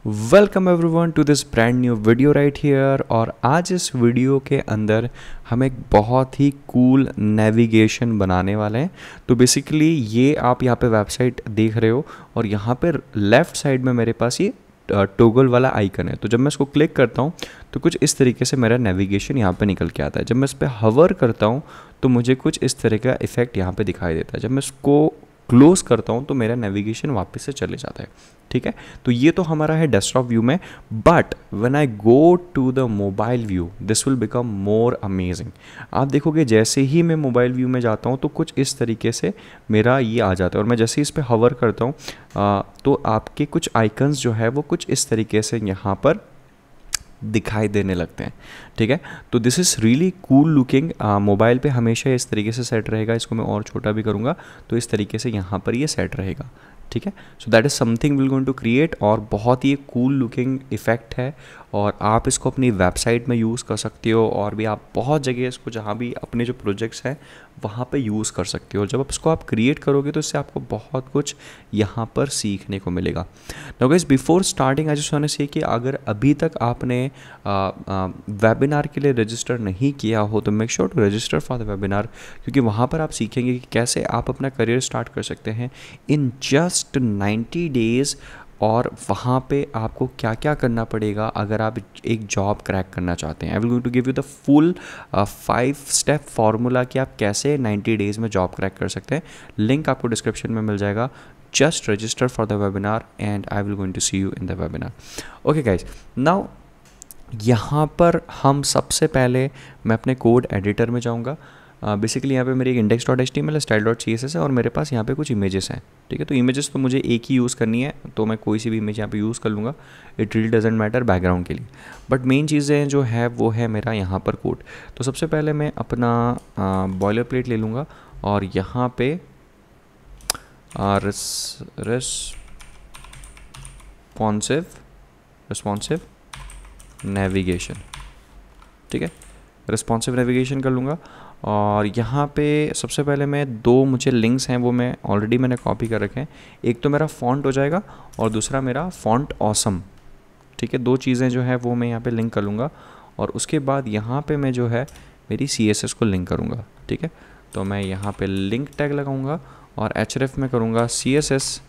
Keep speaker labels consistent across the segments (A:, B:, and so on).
A: Welcome everyone to this brand new video right here. और आज इस वीडियो के अंदर हम एक बहुत ही कूल नेविगेशन बनाने वाले हैं। तो बेसिकली ये आप यहाँ पे वेबसाइट देख रहे हो और यहाँ पे लेफ़्ट साइड में मेरे पास ये टोगल वाला आइकन है। तो जब मैं इसको क्लिक करता हूँ तो कुछ इस तरीके से मेरा नेविगेशन यहाँ पे निकल के आता है। जब मैं इस पर हवर करता हूँ तो मुझे कुछ इस तरह का इफेक्ट यहाँ पे दिखाई देता है। जब मैं इसको क्लोज करता हूँ तो मेरा नेविगेशन वापस से चले जाता है। ठीक है, तो ये तो हमारा है डेस्कटॉप व्यू में। But when I go to the mobile view this will become more amazing. आप देखोगे जैसे ही मैं मोबाइल व्यू में जाता हूँ तो कुछ इस तरीके से मेरा ये आ जाता है। और मैं जैसे ही इस पर हवर करता हूँ तो आपके कुछ आइकन्स जो है वो कुछ इस तरीके से यहाँ पर दिखाई देने लगते हैं। ठीक है, तो this is really cool looking. Mobile पे हमेशा इस तरीके से सेट रहेगा। इसको मैं और छोटा भी करूँगा तो इस तरीके से यहाँ पर ये सेट रहेगा। ठीक है, so that is something will going to create. और बहुत ही कूल लुकिंग इफ़ेक्ट है और आप इसको अपनी वेबसाइट में यूज़ कर सकते हो और भी आप बहुत जगह इसको जहाँ भी अपने जो प्रोजेक्ट्स हैं वहाँ पे यूज़ कर सकते हो। जब आप इसको आप क्रिएट करोगे तो इससे आपको बहुत कुछ यहाँ पर सीखने को मिलेगा। Now guys, before starting I just want to say कि अगर अभी तक आपने वेबिनार के लिए रजिस्टर नहीं किया हो तो make sure to register for the webinar, क्योंकि वहाँ पर आप सीखेंगे कि कैसे आप अपना करियर स्टार्ट कर सकते हैं इन जस्ट 90 डेज़। और वहाँ पे आपको क्या क्या करना पड़ेगा अगर आप एक जॉब क्रैक करना चाहते हैं। I will going to give you the full 5 step formula कि आप कैसे 90 डेज़ में जॉब क्रैक कर सकते हैं। लिंक आपको डिस्क्रिप्शन में मिल जाएगा। Just register for the webinar and I will going to see you in the webinar. Okay guys, now यहाँ पर हम सबसे पहले मैं अपने कोड एडिटर में जाऊँगा। बेसिकली यहाँ पे मेरी एक index.html style.css है और मेरे पास यहाँ पे कुछ इमेजेस हैं। ठीक है, तो इमेजेस तो मुझे एक ही यूज़ करनी है तो मैं कोई सी भी इमेज यहाँ पे यूज़ कर लूँगा। It really doesn't matter background के लिए। बट मेन चीज़ें जो है वो है मेरा यहाँ पर कोड। तो सबसे पहले मैं अपना बॉयलर प्लेट ले लूँगा और यहाँ पे रिस्पॉन्सिव नेविगेशन, ठीक है, रिस्पॉन्सिव नेविगेशन कर लूँगा। और यहाँ पे सबसे पहले मैं मुझे लिंक्स हैं वो मैंने कॉपी कर रखे हैं। एक तो मेरा फॉन्ट हो जाएगा और दूसरा मेरा फॉन्ट ऑसम। ठीक है, 2 चीज़ें जो है वो मैं यहाँ पे लिंक कर लूँगा और उसके बाद यहाँ पे मैं जो है मेरी CSS को लिंक करूँगा। ठीक है, तो मैं यहाँ पे लिंक टैग लगाऊँगा और href में करूँगा CSS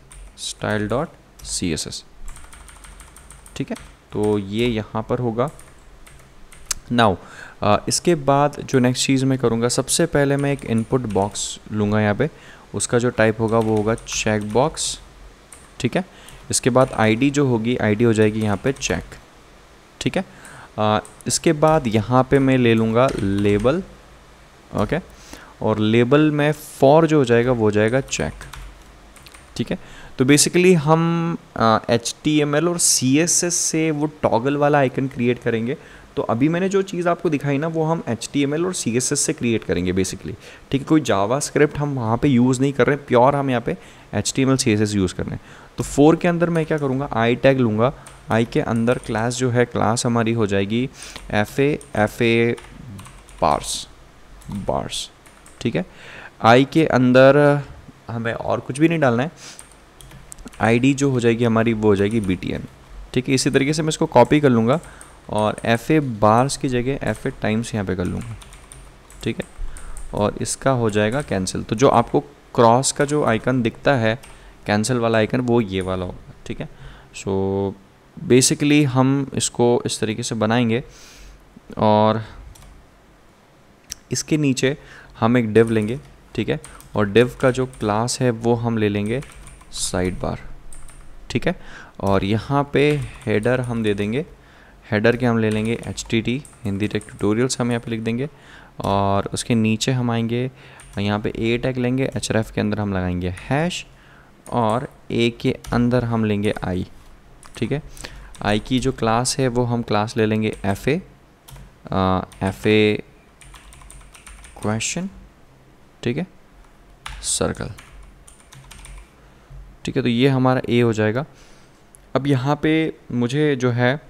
A: style.css। ठीक है, तो ये यहाँ पर होगा। नाउ इसके बाद जो नेक्स्ट चीज़ मैं करूँगा, सबसे पहले मैं एक इनपुट बॉक्स लूँगा। यहाँ पे उसका जो टाइप होगा वो होगा चेक बॉक्स। ठीक है, इसके बाद आईडी जो होगी, आईडी हो जाएगी यहाँ पे चेक। ठीक है, इसके बाद यहाँ पे मैं ले लूँगा लेबल। ओके, और लेबल में फॉर जो हो जाएगा वो हो जाएगा चेक। ठीक है, तो बेसिकली हम HTML और CSS से वो टॉगल वाला आइकन क्रिएट करेंगे। तो अभी मैंने जो चीज़ आपको दिखाई ना वो हम HTML और CSS से क्रिएट करेंगे बेसिकली। ठीक है, कोई जावास्क्रिप्ट हम वहाँ पे यूज़ नहीं कर रहे हैं, प्योर हम यहाँ पे HTML CSS यूज़ कर रहे हैं। तो 4 के अंदर मैं क्या करूँगा, आई टैग लूँगा। आई के अंदर क्लास जो है, क्लास हमारी हो जाएगी FA बार्स। ठीक है, आई के अंदर हमें और कुछ भी नहीं डालना है। आईडी जो हो जाएगी हमारी वो हो जाएगी BTN। ठीक है, इसी तरीके से मैं इसको कॉपी कर लूँगा और FA बार्स की जगह FA टाइम्स यहाँ पे कर लूँगा। ठीक है, और इसका हो जाएगा कैंसिल। तो जो आपको क्रॉस का जो आइकन दिखता है, कैंसिल वाला आइकन, वो ये वाला होगा। ठीक है, सो बेसिकली हम इसको इस तरीके से बनाएंगे और इसके नीचे हम एक डिव लेंगे। ठीक है, और डिव का जो क्लास है वो हम ले लेंगे साइड बार। ठीक है, और यहाँ पे हेडर हम दे देंगे। हेडर के हम ले लेंगे HTT हिंदी टेक ट्यूटोरियल्स, हम यहाँ पे लिख देंगे। और उसके नीचे हम आएंगे यहाँ पे A टैग लेंगे, href के अंदर हम लगाएंगे हैश और A के अंदर हम लेंगे I। ठीक है, I की जो क्लास है वो हम क्लास ले लेंगे FA क्वेश्चन। ठीक है, सर्कल। ठीक है, तो ये हमारा A हो जाएगा। अब यहाँ पे मुझे जो है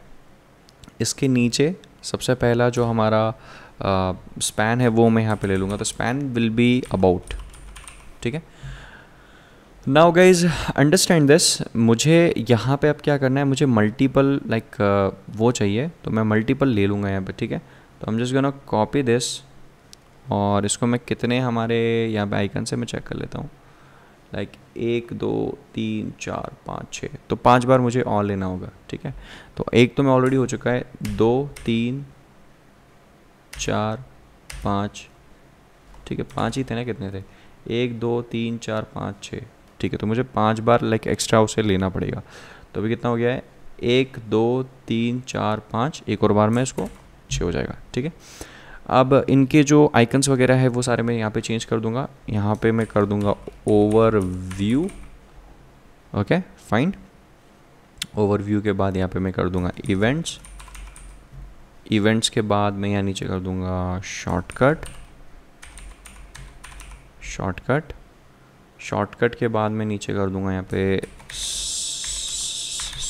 A: इसके नीचे सबसे पहला जो हमारा स्पैन है वो मैं यहाँ पे ले लूँगा। तो स्पैन विल बी अबाउट। ठीक है, नाउ गाइज अंडरस्टैंड दिस, मुझे यहाँ पे अब क्या करना है, मुझे मल्टीपल लाइक वो चाहिए, तो मैं मल्टीपल ले लूँगा यहाँ पे, ठीक है। तो हम जस्ट गोना कॉपी दिस, और इसको मैं कितने हमारे यहाँ पे आइकन से मैं चेक कर लेता हूँ, लाइक 1 2 3 4 5 6, तो 5 बार मुझे और लेना होगा, ठीक है। तो एक तो मैं ऑलरेडी हो चुका है, 2 3 4 5, ठीक है, 5 ही थे ना, कितने थे, 1 2 3 4 5 6, ठीक है। तो मुझे 5 बार लाइक एक्स्ट्रा उसे लेना पड़ेगा। तो अभी कितना हो गया है, 1 2 3 4 5, एक और बार में इसको 6 हो जाएगा, ठीक है। अब इनके जो आइकन्स वगैरह है वो सारे मैं यहाँ पे चेंज कर दूंगा। यहाँ पे मैं कर दूंगा ओवरव्यू, ओके फाइन। ओवरव्यू के बाद यहाँ पे मैं कर दूंगा इवेंट्स, इवेंट्स के बाद मैं यहाँ नीचे कर दूंगा शॉर्टकट, शॉर्टकट, शॉर्टकट के बाद मैं नीचे कर दूंगा यहाँ पे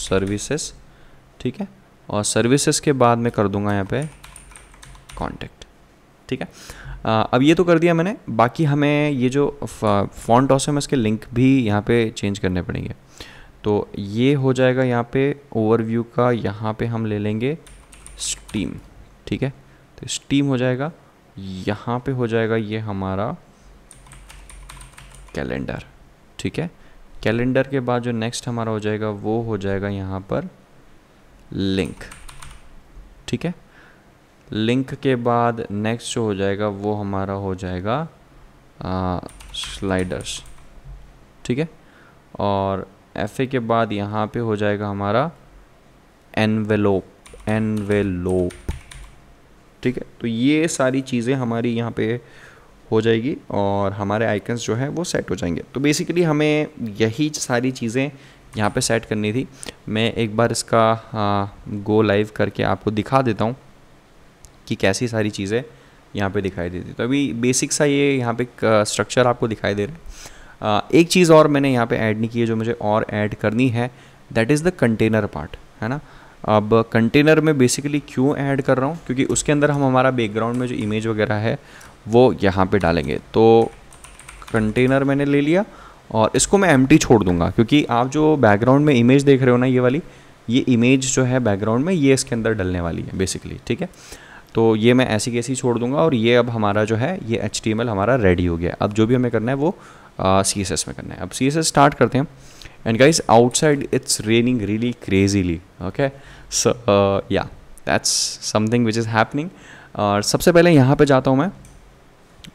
A: सर्विसेज, ठीक है। और सर्विसेज के बाद मैं कर दूंगा यहाँ पे कॉन्टेक्ट, ठीक है। अब ये तो कर दिया मैंने, बाकी हमें ये जो फॉन्ट ऑसम है इसके लिंक भी यहाँ पे चेंज करने पड़ेंगे। तो ये हो जाएगा यहाँ पे ओवरव्यू का, यहाँ पे हम ले लेंगे स्टीम, ठीक है। तो स्टीम हो जाएगा, यहाँ पे हो जाएगा ये हमारा कैलेंडर, ठीक है। कैलेंडर के बाद जो नेक्स्ट हमारा हो जाएगा वो हो जाएगा यहाँ पर लिंक, ठीक है। लिंक के बाद नेक्स्ट जो हो जाएगा वो हमारा हो जाएगा स्लाइडर्स, ठीक है। और एफ के बाद यहाँ पे हो जाएगा हमारा एनवेलोप, एनवेलोप, ठीक है। तो ये सारी चीज़ें हमारी यहाँ पे हो जाएगी और हमारे आइकन्स जो है वो सेट हो जाएंगे। तो बेसिकली हमें यही सारी चीज़ें यहाँ पे सेट करनी थी। मैं एक बार इसका गो लाइव करके आपको दिखा देता हूँ कि कैसी सारी चीज़ें यहाँ पे दिखाई देती। तो अभी बेसिक सा ये यहाँ पे स्ट्रक्चर आपको दिखाई दे रहा है। एक चीज़ और मैंने यहाँ पे ऐड नहीं की है जो मुझे और ऐड करनी है, that is the container part, है ना। अब कंटेनर में बेसिकली क्यों ऐड कर रहा हूँ, क्योंकि उसके अंदर हम हमारा बैकग्राउंड में जो इमेज वगैरह है वो यहाँ पे डालेंगे। तो कंटेनर मैंने ले लिया और इसको मैं एम्प्टी छोड़ दूंगा, क्योंकि आप जो बैकग्राउंड में इमेज देख रहे हो ना, ये वाली, ये इमेज जो है बैकग्राउंड में ये इसके अंदर डलने वाली है बेसिकली, ठीक है। तो ये मैं ऐसी की ऐसी छोड़ दूंगा और ये अब हमारा जो है ये HTML हमारा रेडी हो गया। अब जो भी हमें करना है वो CSS में करना है। अब CSS स्टार्ट करते हैं। And guys outside it's raining really crazily, okay. So yeah that's something which is happening. और सबसे पहले यहाँ पे जाता हूँ मैं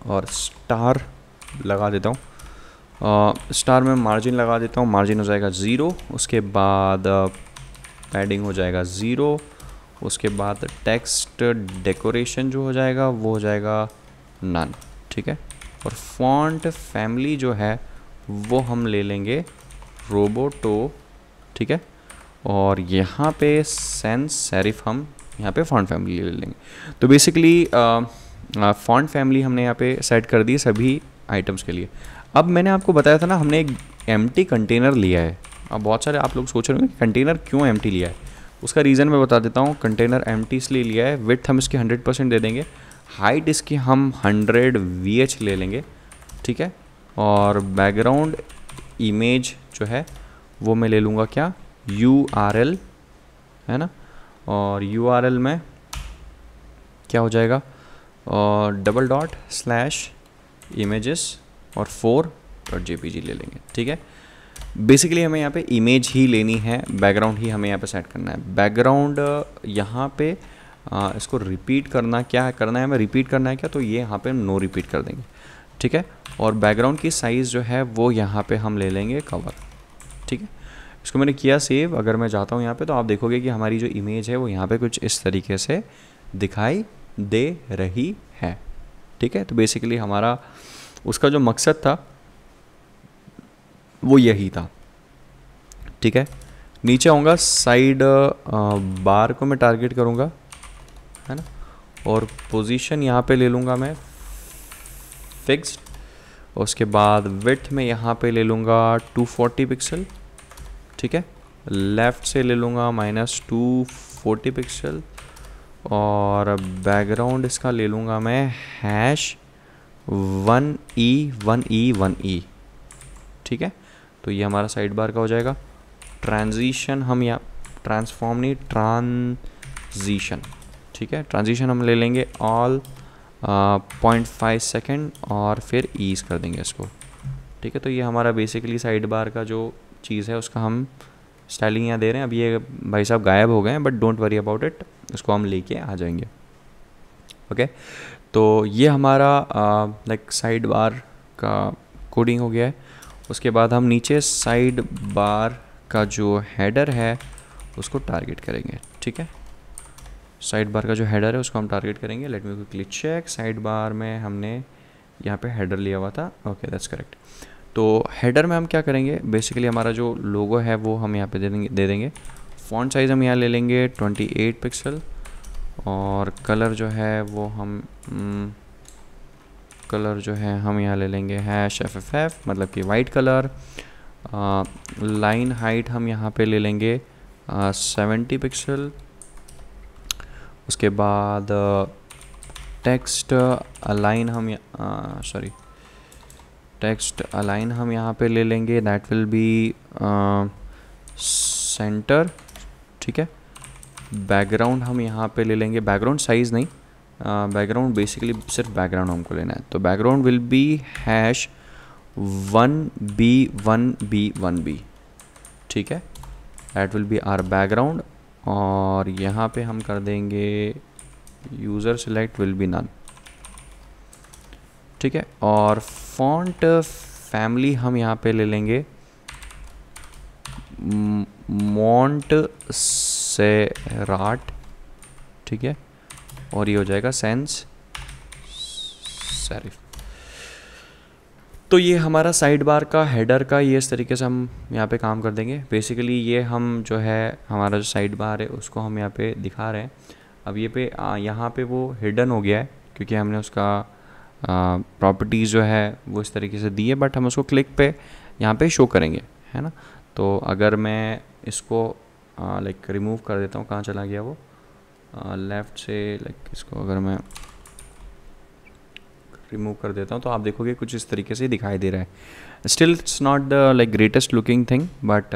A: और स्टार लगा देता हूँ। स्टार में मार्जिन लगा देता हूँ, मार्जिन हो जाएगा 0, उसके बाद पैडिंग हो जाएगा 0, उसके बाद टेक्स्ट डेकोरेशन जो हो जाएगा वो हो जाएगा नन, ठीक है। और फॉन्ट फैमिली जो है वो हम ले लेंगे रोबोटो, ठीक है। और यहाँ पे सैंस सेरिफ हम यहाँ पे फॉन्ट फैमिली ले लेंगे। तो बेसिकली फॉन्ट फैमिली हमने यहाँ पे सेट कर दी सभी आइटम्स के लिए। अब मैंने आपको बताया था ना हमने एक एम्प्टी कंटेनर लिया है। अब बहुत सारे आप लोग सोच रहे होंगे कंटेनर क्यों एम्प्टी लिया है, उसका रीज़न मैं बता देता हूँ। कंटेनर एम्प्टी इसलिए लिया है, विड्थ हम इसकी 100% दे देंगे, हाइट इसकी हम 100 VH ले लेंगे, ठीक है। और बैकग्राउंड इमेज जो है वो मैं ले लूँगा क्या, URL, है ना। और URL में क्या हो जाएगा, और $/images और 4.jpg ले लेंगे, ठीक है। बेसिकली हमें यहाँ पे इमेज ही लेनी है, बैकग्राउंड ही हमें यहाँ पे सेट करना है। बैकग्राउंड यहाँ पे इसको रिपीट करना क्या है, करना है हमें रिपीट करना है क्या, तो ये यहाँ पे नो रिपीट कर देंगे, ठीक है। और बैकग्राउंड की साइज़ जो है वो यहाँ पे हम ले लेंगे कवर, ठीक है। इसको मैंने किया सेव। अगर मैं जाता हूँ यहाँ पे तो आप देखोगे कि हमारी जो इमेज है वो यहाँ पे कुछ इस तरीके से दिखाई दे रही है, ठीक है। तो बेसिकली हमारा उसका जो मकसद था वो यही था, ठीक है। नीचे आऊँगा, साइड बार को मैं टारगेट करूँगा, है ना। और पोजीशन यहाँ पे ले लूँगा मैं फिक्स्ड। उसके बाद विड्थ में यहाँ पे ले लूँगा 240 पिक्सल, ठीक है। लेफ़्ट से ले लूँगा -240 पिक्सल। और बैकग्राउंड इसका ले लूँगा मैं #1E1E1E, ठीक है। तो ये हमारा साइड बार का हो जाएगा। ट्रांजिशन हम यहाँ ट्रांसफॉर्म नहीं, ट्रांजिशन, ठीक है। ट्रांजिशन हम ले लेंगे ऑल 0.5 सेकेंड और फिर ईज कर देंगे इसको, ठीक है। तो ये हमारा बेसिकली साइड बार का जो चीज़ है उसका हम स्टाइलिंग यहाँ दे रहे हैं। अब ये भाई साहब गायब हो गए हैं, but don't worry about it, इसको हम लेके आ जाएंगे, ओके। तो ये हमारा लाइक साइड बार का कोडिंग हो गया है। उसके बाद हम नीचे साइड बार का जो हेडर है उसको टारगेट करेंगे, ठीक है। साइड बार का जो हेडर है उसको हम टारगेट करेंगे। Let me quickly check, side bar में हमने यहाँ पे हेडर लिया हुआ था, ओके दैट्स करेक्ट। तो हेडर में हम क्या करेंगे, बेसिकली हमारा जो लोगो है वो हम यहाँ पे दे देंगे। फॉन्ट साइज़ हम यहाँ ले लेंगे 28 पिक्सल, और कलर जो है वो हम यहाँ ले लेंगे #FFF, मतलब कि वाइट कलर। लाइन हाइट हम यहाँ पे ले लेंगे 70 पिक्सल। उसके बाद टेक्स्ट अलाइन हम यहाँ पे ले लेंगे, दैट विल बी सेंटर, ठीक है। बैकग्राउंड हम यहाँ पे ले लेंगे, बैकग्राउंड साइज़ नहीं, बैकग्राउंड बेसिकली सिर्फ बैकग्राउंड हमको लेना है। तो बैकग्राउंड विल बी #1B1B1B, ठीक है। That will be our background. और यहाँ पे हम कर देंगे user select will be none, ठीक है। और फॉन्ट फैमिली हम यहाँ पे ले लेंगे मोंटसेराट, ठीक है। और ये हो जाएगा सेंस सेरिफ। तो ये हमारा साइड बार का हेडर का ये इस तरीके से हम यहाँ पे काम कर देंगे। बेसिकली ये हम जो है हमारा जो साइड बार है उसको हम यहाँ पे दिखा रहे हैं। अब ये पे यहाँ पे वो हिडन हो गया है क्योंकि हमने उसका प्रॉपर्टीज़ जो है वो इस तरीके से दी है, बट हम उसको क्लिक पे यहाँ पे शो करेंगे, है ना। तो अगर मैं इसको लाइक रिमूव कर देता हूँ, कहाँ चला गया वो, लेफ़्ट से, लाइक इसको अगर मैं रिमूव कर देता हूँ तो आप देखोगे कुछ इस तरीके से दिखाई दे रहा है। Still it's not the like greatest looking thing, but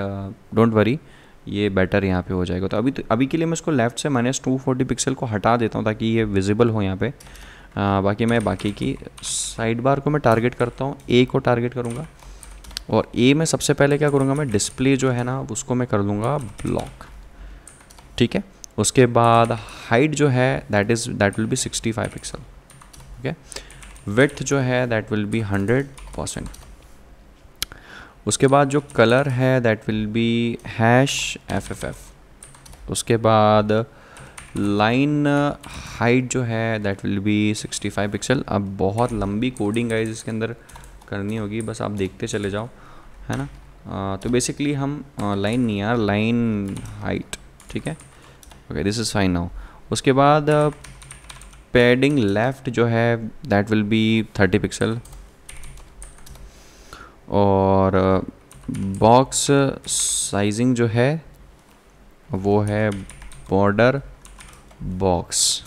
A: don't worry, ये बेटर यहाँ पे हो जाएगा। तो अभी के लिए मैं इसको लेफ़्ट से -240 पिक्सल को हटा देता हूँ ताकि ये विजिबल हो यहाँ पे। बाकी मैं बाकी की साइड बार को मैं टारगेट करता हूँ, ए को टारगेट करूँगा, और ए में सबसे पहले क्या करूँगा मैं, डिस्प्ले जो है ना उसको मैं कर दूँगा ब्लॉक, ठीक है। उसके बाद हाइट जो है दैट विल बी 65 पिक्सल, ठीक है। विड्थ जो है दैट विल बी 100%। उसके बाद जो कलर है दैट विल बी #FFF। उसके बाद लाइन हाइट जो है दैट विल बी 65 पिक्सल। अब बहुत लंबी कोडिंग गाइस इसके अंदर करनी होगी, बस आप देखते चले जाओ, है ना। तो बेसिकली हम लाइन नहीं यार, लाइन हाइट, ठीक है। Okay this is fine now. उसके बाद पैडिंग लेफ़्ट जो है दैट विल बी 30 पिक्सल, और बॉक्स साइजिंग जो है वो है बॉर्डर बॉक्स,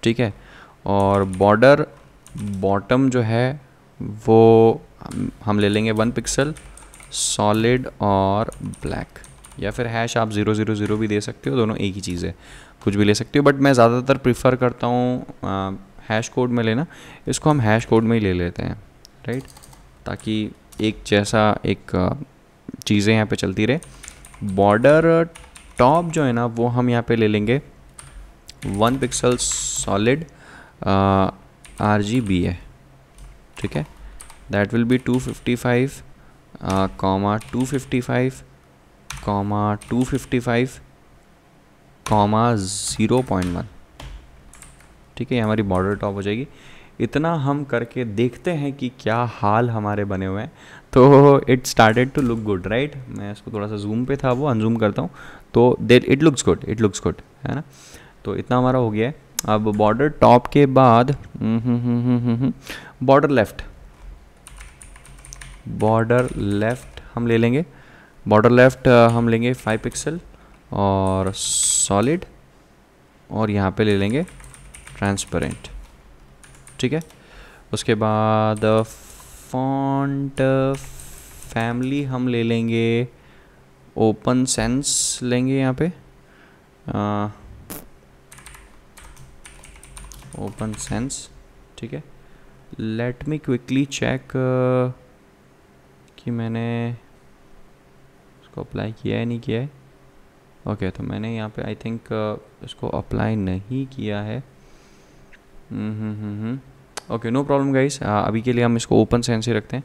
A: ठीक है। और बॉर्डर बॉटम जो है वो हम ले लेंगे 1 पिक्सल, सॉलिड और ब्लैक, या फिर आप 000 भी दे सकते हो, दोनों एक ही चीज़ है, कुछ भी ले सकते हो। बट मैं ज़्यादातर प्रीफर करता हूँ हैश कोड में लेना, इसको हम हैश कोड में ही ले लेते हैं, राइट, ताकि एक जैसा एक चीज़ें यहाँ पे चलती रहे। बॉर्डर टॉप जो है ना वो हम यहाँ पे ले लेंगे 1 पिक्सल सॉलिड RGB है, ठीक है। दैट विल बी 255, 255, 255, 0.1, ठीक है। ये हमारी बॉर्डर टॉप हो जाएगी। इतना हम करके देखते हैं कि क्या हाल हमारे बने हुए हैं। तो it started to look good, right. मैं इसको थोड़ा सा जूम पे था वो अनजूम करता हूँ, तो इट लुक्स गुड, है ना। तो इतना हमारा हो गया है। अब बॉर्डर टॉप के बाद बॉर्डर लेफ़्ट हम ले लेंगे। बॉर्डर लेफ़्ट हम लेंगे 5 पिक्सल और सॉलिड, और यहाँ पे ले लेंगे ट्रांसपेरेंट, ठीक है। उसके बाद फॉन्ट फैमिली हम ले लेंगे ओपन सेंस लेंगे यहाँ पे, ओपन सेंस, ठीक है। लेट मी क्विकली चेक कि मैंने इसको अप्लाई किया है नहीं किया है। ओके तो मैंने यहाँ पे आई थिंक इसको अप्लाई नहीं किया है। ओके नो प्रॉब्लम गाइस, अभी के लिए हम इसको ओपन सेंस ही रखते हैं।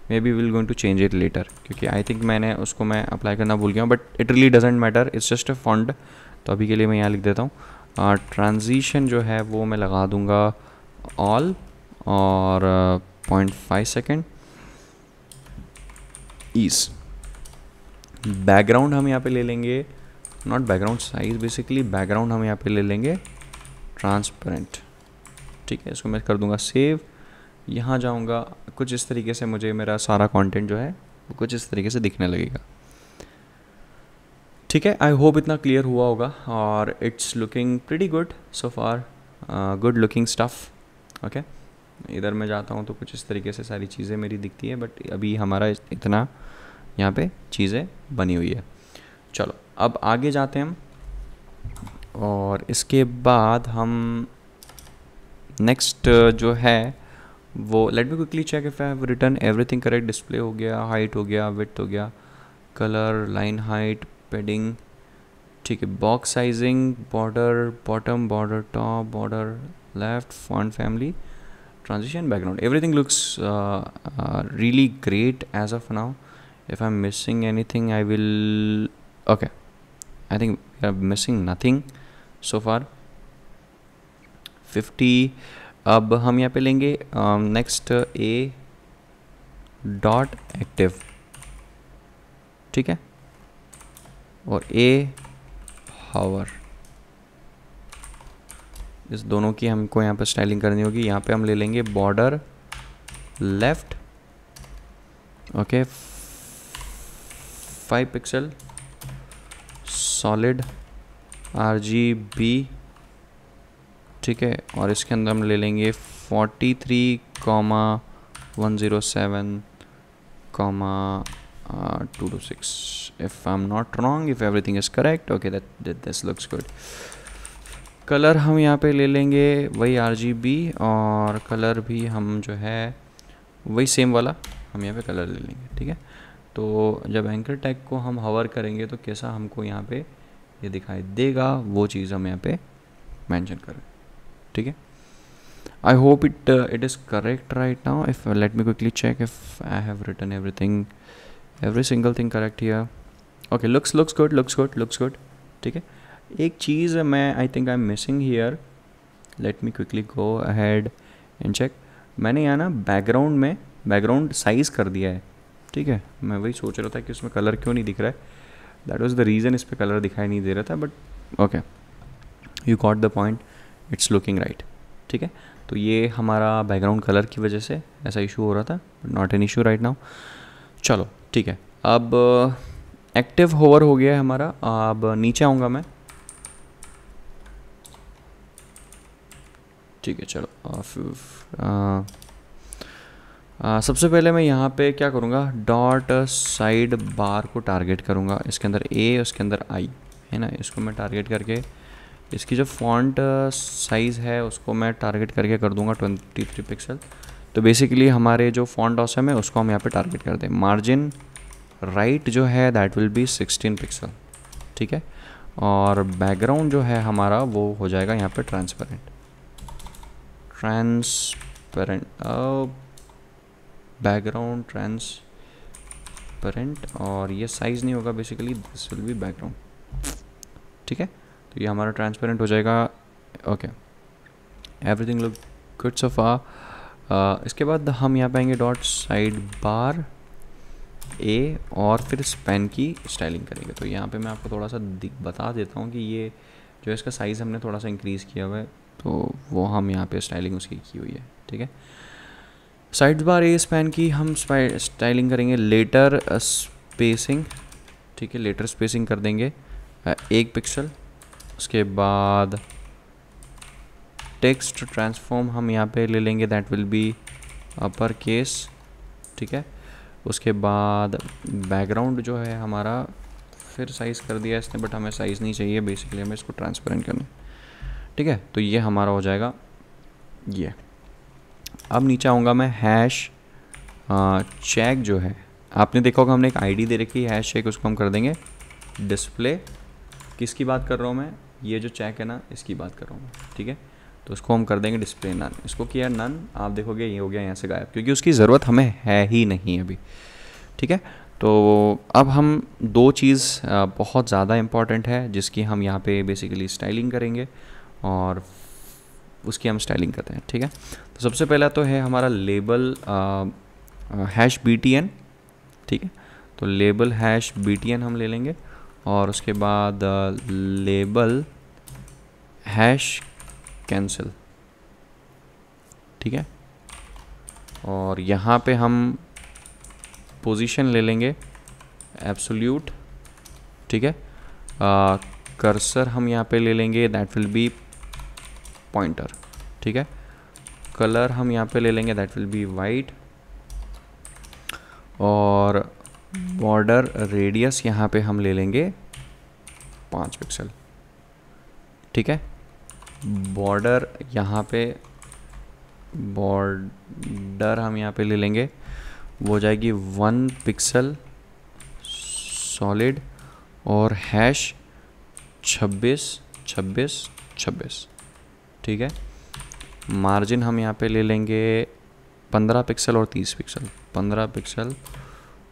A: Maybe will going to change it later, क्योंकि आई थिंक मैंने उसको मैं अप्लाई करना भूल गया हूँ, but it really doesn't matter, it's just a font. तो अभी के लिए मैं यहाँ लिख देता हूँ। ट्रांजिशन जो है वो मैं लगा दूँगा ऑल और 0.5 सेकेंड। ईज बैकग्राउंड हम यहाँ पे ले लेंगे, not background size, basically background हम यहाँ पे ले लेंगे ट्रांसपेरेंट, ठीक है। इसको मैं कर दूंगा सेव। यहाँ जाऊँगा, कुछ इस तरीके से मुझे मेरा सारा कंटेंट जो है वो कुछ इस तरीके से दिखने लगेगा, ठीक है। आई होप इतना क्लियर हुआ होगा, और it's looking pretty good so far, good looking stuff. Okay इधर मैं जाता हूँ तो कुछ इस तरीके से सारी चीज़ें मेरी दिखती है, बट अभी हमारा इतना यहाँ पे चीज़ें बनी हुई है। चलो अब आगे जाते हैं हम, और इसके बाद हम नेक्स्ट जो है वो let me quickly check if I have return everything correct. Display हो गया, हाइट हो गया, विड्थ हो गया, कलर, लाइन हाइट, पेडिंग, ठीक है। Box sizing, border bottom, border top, border left, font family, transition, background, everything looks really great as of now. If I'm missing anything I will, okay I think we are missing nothing so far। 50। अब हम यहाँ पे लेंगे next a dot active, ठीक है, और a हावर, इस दोनों की हमको यहाँ पे स्टाइलिंग करनी होगी। यहाँ पे हम ले लेंगे border left, okay 5 pixel, solid RGB, ठीक है, और इसके अंदर हम ले लेंगे 43,107,226 if I am not wrong, if everything is correct. Okay this looks good. Colour हम यहाँ पे ले लेंगे वही RGB, और कलर भी हम जो है वही सेम वाला हम यहाँ पे कलर ले लेंगे, ठीक है। तो जब एंकर टैग को हम हवर करेंगे तो कैसा हमको यहाँ पे ये दिखाई देगा, वो चीज़ हम यहाँ पे मेंशन करें, ठीक है। I hope it is correct right now. If let me quickly check if I have written everything, every single thing correct here. Okay looks good, ठीक है। एक चीज़ मैं I think I am missing here, let me quickly go ahead and check. मैंने यहाँ ना background में background size कर दिया है, ठीक है। मैं वही सोच रहा था कि उसमें कलर क्यों नहीं दिख रहा है, दैट वाज द रीज़न इस पर कलर दिखाई नहीं दे रहा था, but okay you got the point, it's looking right, ठीक है। तो ये हमारा बैकग्राउंड कलर की वजह से ऐसा इशू हो रहा था, but not an issue right now. चलो ठीक है, अब एक्टिव होवर हो गया है हमारा। अब नीचे आऊँगा मैं, ठीक है। चलो सबसे पहले मैं यहाँ पे क्या करूँगा, डॉट साइड बार को टारगेट करूँगा। इसके अंदर A, उसके अंदर I है ना, इसको मैं टारगेट करके इसकी जो फॉन्ट साइज़ है उसको मैं टारगेट करके कर दूँगा 23 पिक्सल। तो बेसिकली हमारे जो फॉन्ट ऑसम है उसको हम यहाँ पे टारगेट कर दें। मार्जिन राइट जो है दैट विल बी 16 पिक्सल, ठीक है। और बैकग्राउंड जो है हमारा वो हो जाएगा यहाँ पे ट्रांसपेरेंट, बैकग्राउंड ट्रांसपेरेंट, और ये साइज़ नहीं होगा, basically this will be background, ठीक है। तो ये हमारा ट्रांसपेरेंट हो जाएगा। Okay everything look good so far. इसके बाद हम यहाँ पे आएंगे डॉट साइड बार A, और फिर स्पेन की स्टाइलिंग करेंगे। तो यहाँ पे मैं आपको थोड़ा सा बता देता हूँ कि ये जो इसका साइज़ हमने थोड़ा सा इंक्रीज़ किया हुआ है, तो वो हम यहाँ पे स्टाइलिंग उसकी की हुई है, ठीक है। साइड बार A स्पैन की हम स्टाइलिंग करेंगे लेटर स्पेसिंग, ठीक है। लेटर स्पेसिंग कर देंगे 1 पिक्सल। उसके बाद टेक्स्ट ट्रांसफॉर्म हम यहाँ पे ले लेंगे, that will B upper case, ठीक है। उसके बाद बैकग्राउंड जो है हमारा फिर साइज़ कर दिया इसने, बट हमें साइज़ नहीं चाहिए, बेसिकली हमें इसको ट्रांसपेरेंट करना है, ठीक है। तो ये हमारा हो जाएगा ये। अब नीचे आऊँगा मैं, हैश चेक जो है, आपने देखा होगा हमने एक आईडी दे रखी है हैश चेक, उसको हम कर देंगे डिस्प्ले। किसकी बात कर रहा हूँ मैं, ये जो चेक है ना इसकी बात कर रहा हूँ मैं, ठीक है। तो उसको हम कर देंगे डिस्प्ले नन, इसको किया नन, आप देखोगे ये हो गया यहाँ से गायब, क्योंकि उसकी ज़रूरत हमें है ही नहीं अभी, ठीक है। तो अब हम दो चीज़ बहुत ज़्यादा इम्पॉर्टेंट है जिसकी हम यहाँ पे बेसिकली स्टाइलिंग करेंगे, और उसकी हम स्टाइलिंग करते हैं, ठीक है। तो सबसे पहला तो है हमारा लेबल हैश BTN, ठीक है। तो लेबल हैश BTN हम ले लेंगे, और उसके बाद लेबल हैश कैंसिल, ठीक है। और यहाँ पे हम पोजीशन ले लेंगे एब्सोल्यूट, ठीक है। कर्सर हम यहाँ पे ले लेंगे, दैट विल बी पॉइंटर, ठीक है। कलर हम यहाँ पे ले लेंगे, दैट विल बी वाइट, और बॉर्डर रेडियस यहाँ पे हम ले लेंगे 5 पिक्सल, ठीक है। बॉर्डर यहाँ पे, बॉर्डर हम यहाँ पे ले लेंगे, वो हो जाएगी 1 पिक्सल सॉलिड, और हैश 26 26 26, ठीक है। मार्जिन हम यहाँ पे ले लेंगे 15 पिक्सल और 30 पिक्सल, 15 पिक्सल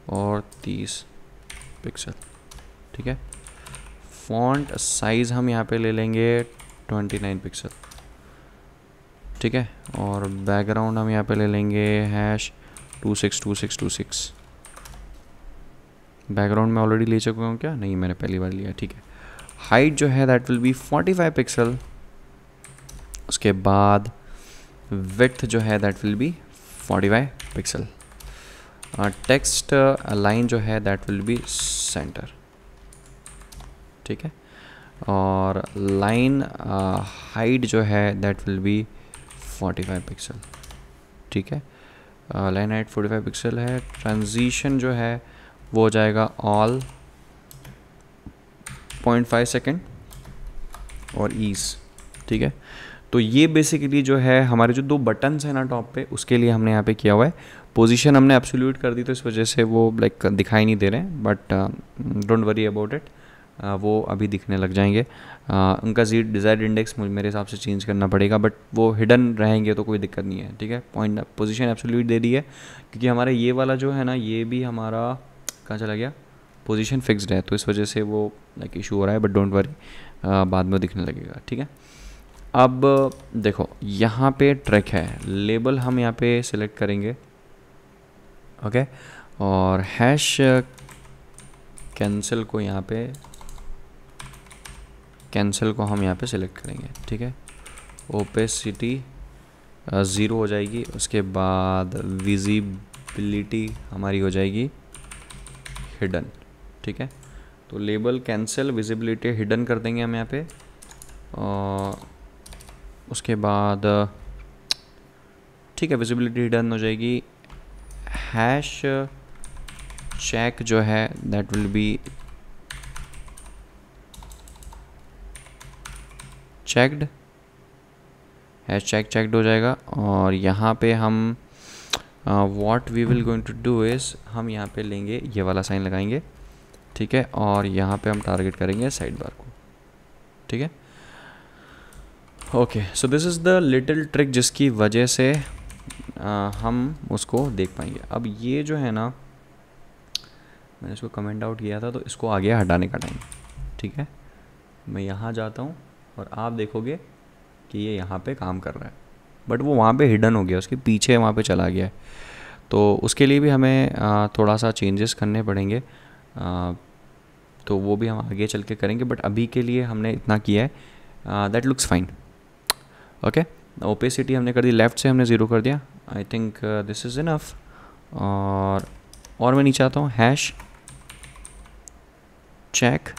A: और 30 पिक्सल, ठीक है। फॉन्ट साइज़ हम यहाँ पे ले लेंगे 29 पिक्सल, ठीक है। और बैकग्राउंड हम यहाँ पे ले लेंगे हैश 262626। बैकग्राउंड में ऑलरेडी ले चुका हूँ क्या, नहीं मैंने पहली बार लिया, ठीक है। हाइट जो है दैट विल बी 45 पिक्सल, उसके बाद विड्थ जो है that will B 45 pixel, text line जो है दैट विल बी सेंटर, ठीक है। और लाइन हाइट जो है दैट विल बी 45 पिक्सल, ठीक है। लाइन हाइट 45 पिक्सल है। ट्रांजिशन जो है वो हो जाएगा ऑल 0.5 सेकेंड और ईज, ठीक है। तो ये बेसिकली जो है हमारे जो दो बटन्स हैं ना टॉप पे, उसके लिए हमने यहाँ पे किया हुआ है। पोजीशन हमने एब्सोल्यूट कर दी तो इस वजह से वो लाइक दिखाई नहीं दे रहे हैं, but don't worry about it, वो अभी दिखने लग जाएंगे। उनका डिज़ायर्ड इंडेक्स मेरे हिसाब से चेंज करना पड़ेगा, बट वो हिडन रहेंगे तो कोई दिक्कत नहीं है, ठीक है। पॉइंट पोजीशन एब्सोल्यूट दे दी है, क्योंकि हमारा ये वाला जो है ना, ये भी हमारा कहाँ चला गया, पोजीशन फिक्स्ड है, तो इस वजह से वो लाइक इशू हो रहा है, बट डोंट वरी, बाद में दिखने लगेगा, ठीक है। अब देखो यहाँ पे ट्रैक है, लेबल हम यहाँ पे सिलेक्ट करेंगे, ओके। और हैश कैंसिल को यहाँ पे, कैंसिल को हम यहाँ पे सिलेक्ट करेंगे, ठीक है। ओपेसिटी 0 हो जाएगी, उसके बाद विजिबिलिटी हमारी हो जाएगी हिडन, ठीक है। तो लेबल कैंसिल, विजिबिलिटी हिडन कर देंगे हम यहाँ पे, और उसके बाद ठीक है, विजिबिलिटी हिडन हो जाएगी। हैश चेक जो है that will be checked, hash check checked हो जाएगा। और यहाँ पे हम what we will going to do is, हम यहाँ पे लेंगे ये वाला साइन लगाएंगे, ठीक है। और यहाँ पे हम टारगेट करेंगे साइड बार को, ठीक है। Okay, so this is the little trick जिसकी वजह से हम उसको देख पाएंगे। अब ये जो है ना, मैंने इसको कमेंट आउट किया था, तो इसको आ गया हटाने का टाइम, ठीक है। मैं यहाँ जाता हूँ और आप देखोगे कि ये यहाँ पे काम कर रहा है, बट वो वहाँ पे हिडन हो गया, उसके पीछे वहाँ पे चला गया है। तो उसके लिए भी हमें थोड़ा सा चेंजेस करने पड़ेंगे, तो वो भी हम आगे चल के करेंगे, बट अभी के लिए हमने इतना किया है, that looks fine, okay. Opacity हमने कर दी, लेफ़्ट से हमने 0 कर दिया, I think this is enough. और मैं नीचे आता हूँ, हैश चेक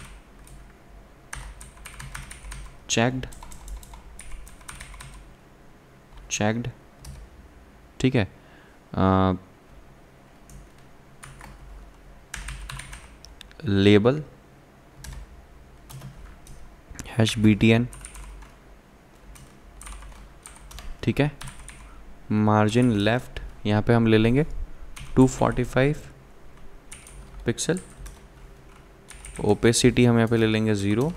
A: चेक्ड चेक्ड, ठीक है। लेबल हैश btn, ठीक है। मार्जिन लेफ्ट यहाँ पे हम ले लेंगे 245 पिक्सल, ओपेसिटी हम यहाँ पे ले लेंगे 0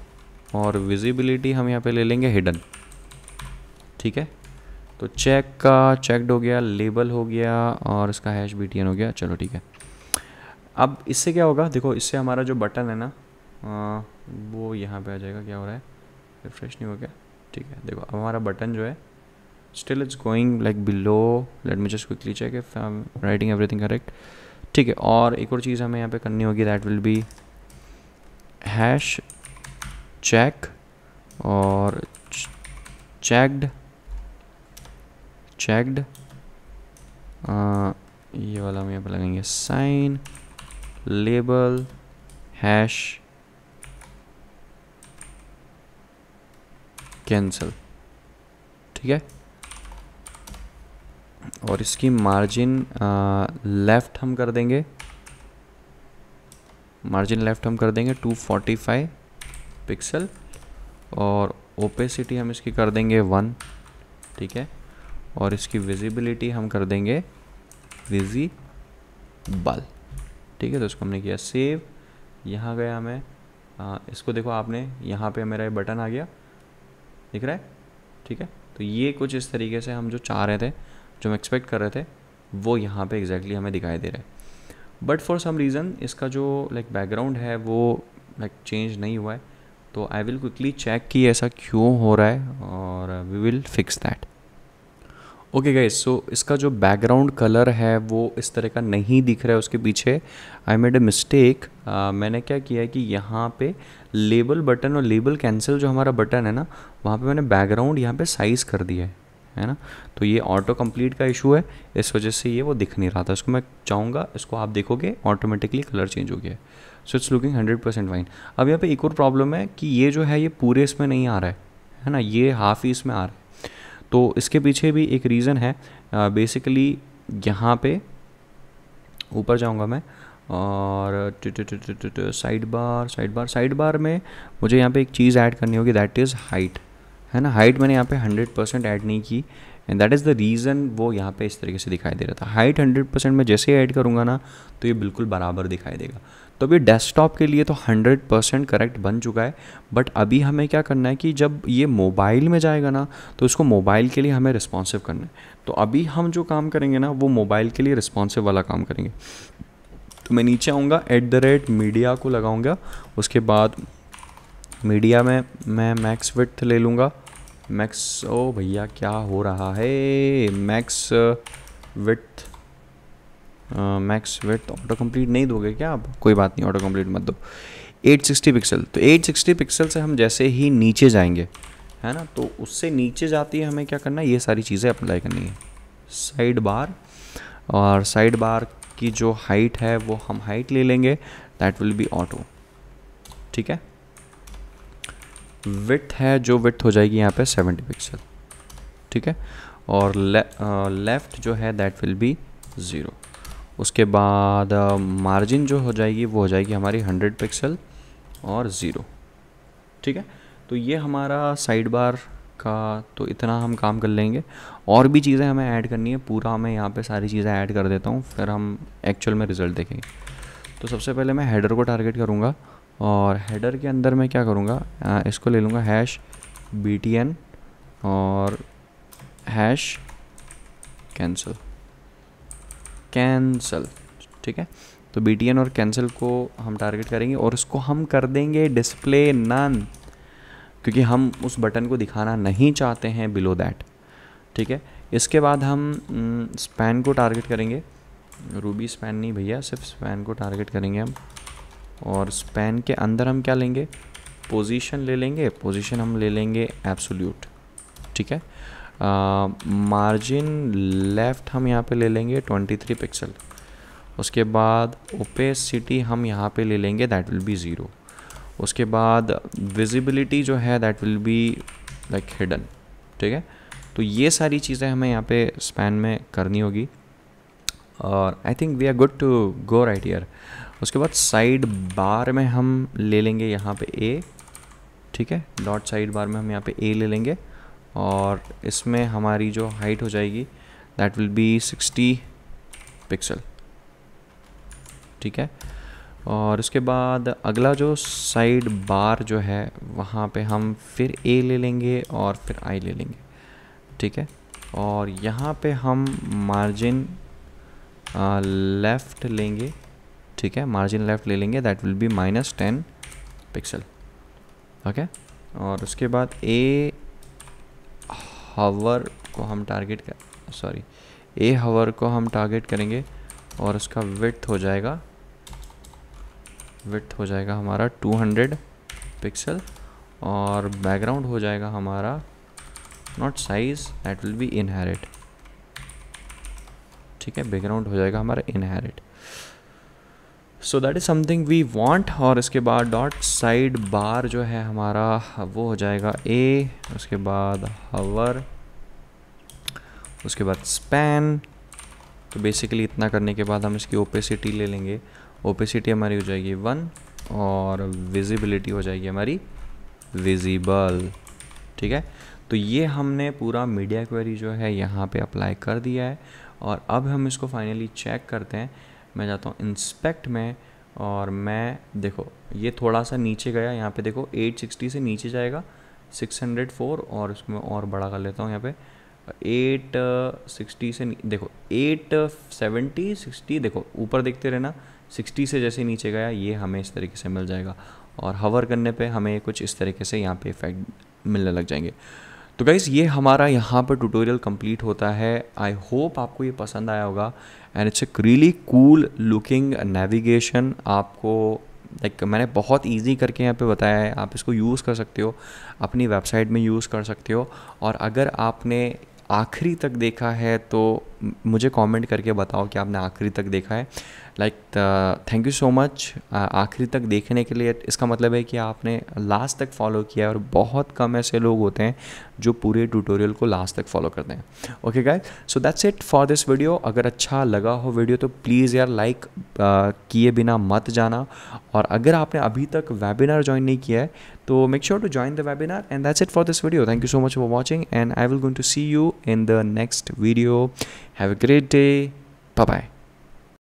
A: और विजिबिलिटी हम यहाँ पे ले लेंगे हिडन, ठीक है। तो चेक का चेकड हो गया, लेबल हो गया और इसका हैश btn हो गया, चलो ठीक है। अब इससे क्या होगा, देखो इससे हमारा जो बटन है ना वो यहाँ पे आ जाएगा। क्या हो रहा है, रिफ्रेश नहीं हो गया, ठीक है। देखो अब हमारा बटन जो है still it's going like below, let me just quickly check if I am writing everything correct, ठीक है। और एक और चीज़ हमें यहाँ पे करनी होगी, that will be hash check और चेक्ड ये वाला हम यहाँ पे लगाएंगे साइन, लेबल हैश कैंसल, ठीक है। और इसकी मार्जिन लेफ़्ट हम कर देंगे, मार्जिन लेफ़्ट हम कर देंगे 245 पिक्सल और ओपेसिटी हम इसकी कर देंगे 1, ठीक है। और इसकी विजिबिलिटी हम कर देंगे विजिबल, ठीक है। तो इसको हमने किया सेव, यहाँ गया मैं इसको देखो आपने, यहाँ पे मेरा ये बटन आ गया, दिख रहा है, ठीक है। तो ये कुछ इस तरीके से हम जो चाह रहे थे, जो हम एक्सपेक्ट कर रहे थे, वो यहाँ पे एग्जैक्टली हमें दिखाई दे रहा है। बट फॉर सम रीज़न इसका जो लाइक बैकग्राउंड है वो लाइक चेंज नहीं हुआ है। तो आई विल क्विकली चेक कि ऐसा क्यों हो रहा है और we will fix that. Okay guys, so इसका जो बैकग्राउंड कलर है वो इस तरह का नहीं दिख रहा है उसके पीछे। I made a mistake. मैंने क्या किया है कि यहाँ पे लेबल बटन और लेबल कैंसिल जो हमारा बटन है ना, वहाँ पे मैंने बैकग्राउंड यहाँ पे साइज़ कर दिया है ना। तो ये ऑटो कंप्लीट का इशू है, इस वजह से ये वो दिख नहीं रहा था। इसको मैं चाहूँगा, इसको आप देखोगे ऑटोमेटिकली कलर चेंज हो गया है। So it's looking 100% fine. अब यहाँ पे एक और प्रॉब्लम है कि ये जो है ये पूरे इसमें नहीं आ रहा है ना, ये हाफ ही इसमें आ रहा है। तो इसके पीछे भी एक रीज़न है। बेसिकली यहाँ पे ऊपर जाऊँगा मैं और साइड बार में मुझे यहाँ पे एक चीज़ ऐड करनी होगी, दैट इज़ हाइट, है ना। हाइट मैंने यहाँ पे 100% ऐड नहीं की and that is the reason वो यहाँ पे इस तरीके से दिखाई दे रहा था। हाइट 100% में जैसे ऐड करूँगा ना तो ये बिल्कुल बराबर दिखाई देगा। तो अभी डेस्कटॉप के लिए तो 100% करेक्ट बन चुका है, बट अभी हमें क्या करना है कि जब ये मोबाइल में जाएगा ना तो इसको मोबाइल के लिए हमें रिस्पॉन्सिव करना है। तो अभी हम जो काम करेंगे ना वो मोबाइल के लिए रिस्पॉन्सिव वाला काम करेंगे। तो मैं नीचे आऊँगा, @मीडिया को लगाऊँगा, उसके बाद मीडिया में मैं मैक्स विड्थ ले लूँगा। मैक्स, ओ भैया क्या हो रहा है, मैक्स विड्थ ऑटो कंप्लीट नहीं दोगे क्या आप? कोई बात नहीं, ऑटो कंप्लीट मत दो। 860 पिक्सल, तो 860 पिक्सल से हम जैसे ही नीचे जाएंगे, है ना, तो उससे नीचे जाती है हमें क्या करना है, ये सारी चीज़ें अप्लाई करनी है। साइड बार, और साइड बार की जो हाइट है वो हम हाइट ले लेंगे, दैट विल बी ऑटो, ठीक है। विड्थ है जो विड्थ हो जाएगी यहाँ पे 70 पिक्सल, ठीक है। और लेफ़्ट जो है दैट विल बी 0। उसके बाद मार्जिन जो हो जाएगी वो हो जाएगी हमारी 100 पिक्सल और 0, ठीक है। तो ये हमारा साइड बार का तो इतना हम काम कर लेंगे। और भी चीज़ें हमें ऐड करनी है, पूरा मैं यहाँ पे सारी चीज़ें ऐड कर देता हूँ, फिर हम एक्चुअल में रिज़ल्ट देखेंगे। तो सबसे पहले मैं हेडर को टारगेट करूँगा और हेडर के अंदर मैं क्या करूँगा, इसको ले लूँगा हैश btn और हैश कैंसल, ठीक है। तो btn और कैंसिल को हम टारगेट करेंगे और इसको हम कर देंगे डिस्प्ले नन, क्योंकि हम उस बटन को दिखाना नहीं चाहते हैं बिलो दैट, ठीक है। इसके बाद हम स्पैन को टारगेट करेंगे, रूबी स्पैन नहीं भैया, सिर्फ स्पैन को टारगेट करेंगे हम। और स्पैन के अंदर हम क्या लेंगे, पोजीशन ले लेंगे, पोजीशन हम ले लेंगे एब्सोल्यूट, ठीक है। मार्जिन लेफ़्ट हम यहाँ पे ले लेंगे 23 पिक्सल। उसके बाद ओपेसिटी हम यहाँ पे ले लेंगे, दैट विल बी 0। उसके बाद विजिबिलिटी जो है that will be like hidden, ठीक है। तो ये सारी चीज़ें हमें यहाँ पे स्पैन में करनी होगी और I think we are good to go right here. उसके बाद साइड बार में हम ले लेंगे यहाँ पे ए, ठीक है, डॉट साइड बार में हम यहाँ पे ए ले लेंगे और इसमें हमारी जो हाइट हो जाएगी दैट विल बी 60 पिक्सल, ठीक है। और उसके बाद अगला जो साइड बार जो है वहाँ पे हम फिर ए ले लेंगे और फिर आई ले लेंगे, ठीक है। और यहाँ पे हम मार्जिन लेफ़्ट लेंगे, ठीक है, मार्जिन लेफ़्ट ले लेंगे, that will B -10 pixel, okay. और उसके बाद ए हवर को हम टारगेट करेंगे और उसका विड्थ हो जाएगा हमारा 200 पिक्सल और बैकग्राउंड हो जाएगा हमारा not size, that will be inherit, ठीक है, बैकग्राउंड हो जाएगा हमारा inherit. So that is something we want. और इसके बाद डॉट साइड बार जो है हमारा वो हो जाएगा ए, उसके बाद हवर, उसके बाद स्पैन। तो बेसिकली इतना करने के बाद हम इसकी ओपेसिटी ले लेंगे, ओपेसिटी हमारी हो जाएगी 1 और विजिबिलिटी हो जाएगी हमारी विजिबल, ठीक है। तो ये हमने पूरा मीडिया क्वेरी जो है यहाँ पे अप्लाई कर दिया है और अब हम इसको फाइनली चेक करते हैं। मैं जाता हूँ इंस्पेक्ट में और मैं देखो ये थोड़ा सा नीचे गया, यहाँ पे देखो 860 से नीचे जाएगा 604 और उसमें और बड़ा कर लेता हूँ यहाँ पे 860 से देखो 870 60, देखो ऊपर देखते रहना, 60 से जैसे नीचे गया ये हमें इस तरीके से मिल जाएगा और हवर करने पे हमें कुछ इस तरीके से यहाँ पे इफेक्ट मिलने लग जाएंगे। तो गाइस ये हमारा यहाँ पर ट्यूटोरियल कंप्लीट होता है। आई होप आपको ये पसंद आया होगा and it's a really cool looking navigation. आपको मैंने बहुत इजी करके यहाँ पे बताया है, आप इसको यूज़ कर सकते हो, अपनी वेबसाइट में यूज़ कर सकते हो। और अगर आपने आखिरी तक देखा है तो मुझे कमेंट करके बताओ कि आपने आखिरी तक देखा है। थैंक यू सो मच आखिरी तक देखने के लिए। इसका मतलब है कि आपने लास्ट तक फॉलो किया है और बहुत कम ऐसे लोग होते हैं जो पूरे ट्यूटोरियल को लास्ट तक फॉलो करते हैं। Okay guys, so that's it for this video. अगर अच्छा लगा हो वीडियो तो प्लीज़ यार लाइक किए बिना मत जाना। और अगर आपने अभी तक वेबिनार ज्वाइन नहीं किया है तो make sure to join the webinar, and that's it for this video. Thank you so much for watching and I will going to see you in the next video. Have a great day. Bye bye.